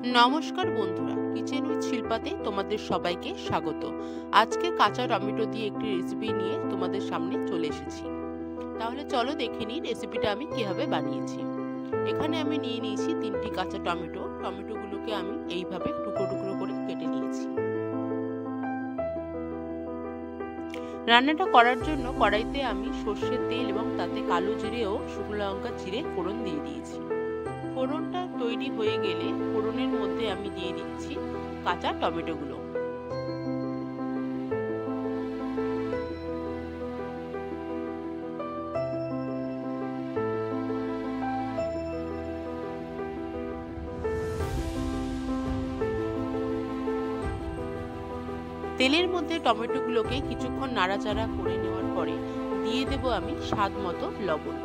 নমস্কার বন্ধুরা, kitchen with শিল্পাতে তোমাদের সবাইকে স্বাগত। আজকে কাঁচা টমেটো দিয়ে একটি রেসিপি নিয়ে তোমাদের সামনে চলে এসেছি। তাহলে চলো দেখে নিই রেসিপিটা আমি কিভাবে বানিয়েছি। এখানে আমি নিয়ে নিয়েছি 3টি কাঁচা টমেটো। টমেটোগুলোকে আমি এইভাবে টুকরো টুকরো করে কেটে নিয়েছি। রান্নাটা করার জন্য কড়াইতে আমি সর্ষের তেল এবং তাতে কালো জিরে ও শুকনো লঙ্কা চিরে ফোড়ন দিয়ে দিয়েছি। ফোড়নটা তৈরি হয়ে গেলে ফোড়নের মধ্যে আমি দিয়ে দিচ্ছি কাঁচা টমেটোগুলো। তেলের মধ্যে টমেটোগুলোকে কিছুক্ষণ নাড়াচাড়া করে নেওয়ার পরে দিয়ে দেব আমি স্বাদ মতো লবণ।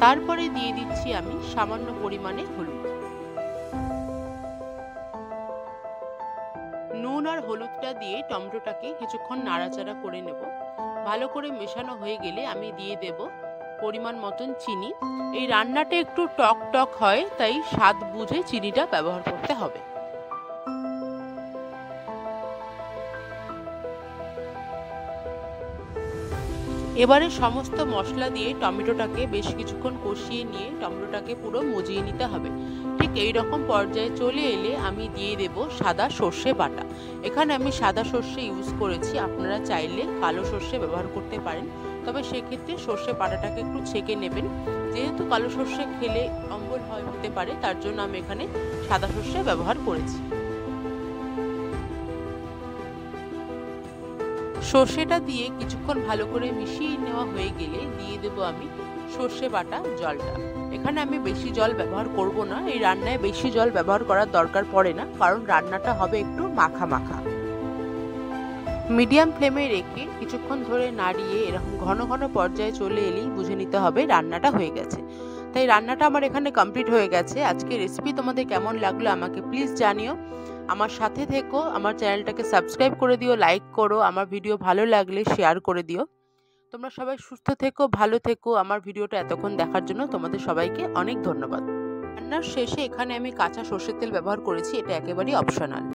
তারপরে দিয়ে দিচ্ছি আমি সামান্য পরিমাণে হলুদ। নুন আর হলুদটা দিয়ে টমেটোটাকে কিছুক্ষণ নাড়াচাড়া করে নেব। ভালো করে মেশানো হয়ে গেলে আমি দিয়ে দেব পরিমাণ মতন চিনি। এই রান্নাটা একটু টক টক হয়, তাই স্বাদ বুঝে চিনিটা ব্যবহার করতে হবে। এবারে সমস্ত মশলা দিয়ে টমেটোটাকে বেশ কিছুক্ষণ কষিয়ে নিয়ে টমেটোটাকে পুরো মজিয়ে নিতে হবে। ঠিক এই রকম পর্যায়ে চলে এলে আমি দিয়ে দেব সাদা সর্ষে বাটা। এখানে আমি সাদা সর্ষে ইউজ করেছি, আপনারা চাইলে কালো সর্ষে ব্যবহার করতে পারেন, তবে সেক্ষেত্রে সর্ষে বাটাটাকে একটু ছেঁকে নেবেন। যেহেতু কালো সর্ষে খেলে অম্বল হতে পারে, তার জন্য আমি এখানে সাদা সর্ষে ব্যবহার করেছি। সর্ষেটা দিয়ে কিছুক্ষণ ভালো করে মিশিয়ে নেওয়া হয়ে গেলে দিয়ে দেব আমি সর্ষে বাটা জলটা। এখানে আমি বেশি জল ব্যবহার করব না, এই রান্নায় বেশি জল ব্যবহার করার দরকার পড়ে না, কারণ রান্নাটা হবে একটু মাখা মাখা। মিডিয়াম ফ্লেমে রেখে কিছুক্ষণ ধরে নাড়িয়ে এরকম ঘন ঘন পর্যায়ে চলে এলেই বুঝে নিতে হবে রান্নাটা হয়ে গেছে। তাই রান্নাটা আমার এখানে কমপ্লিট হয়ে গেছে। আজকে রেসিপি তোমাদের কেমন লাগলো আমাকে প্লিজ জানিও। আমার সাথে থেকো, আমার চ্যানেলটাকে সাবস্ক্রাইব করে দিও, লাইক করো, আমার ভিডিও ভালো লাগলে শেয়ার করে দিও। তোমরা সবাই সুস্থ থেকো, ভালো থেকো। আমার ভিডিওটা এতক্ষণ দেখার জন্য তোমাদের সবাইকে অনেক ধন্যবাদ। রান্নার শেষে এখানে আমি কাঁচা সর্ষের তেল ব্যবহার করেছি, এটা একেবারেই অপশনাল।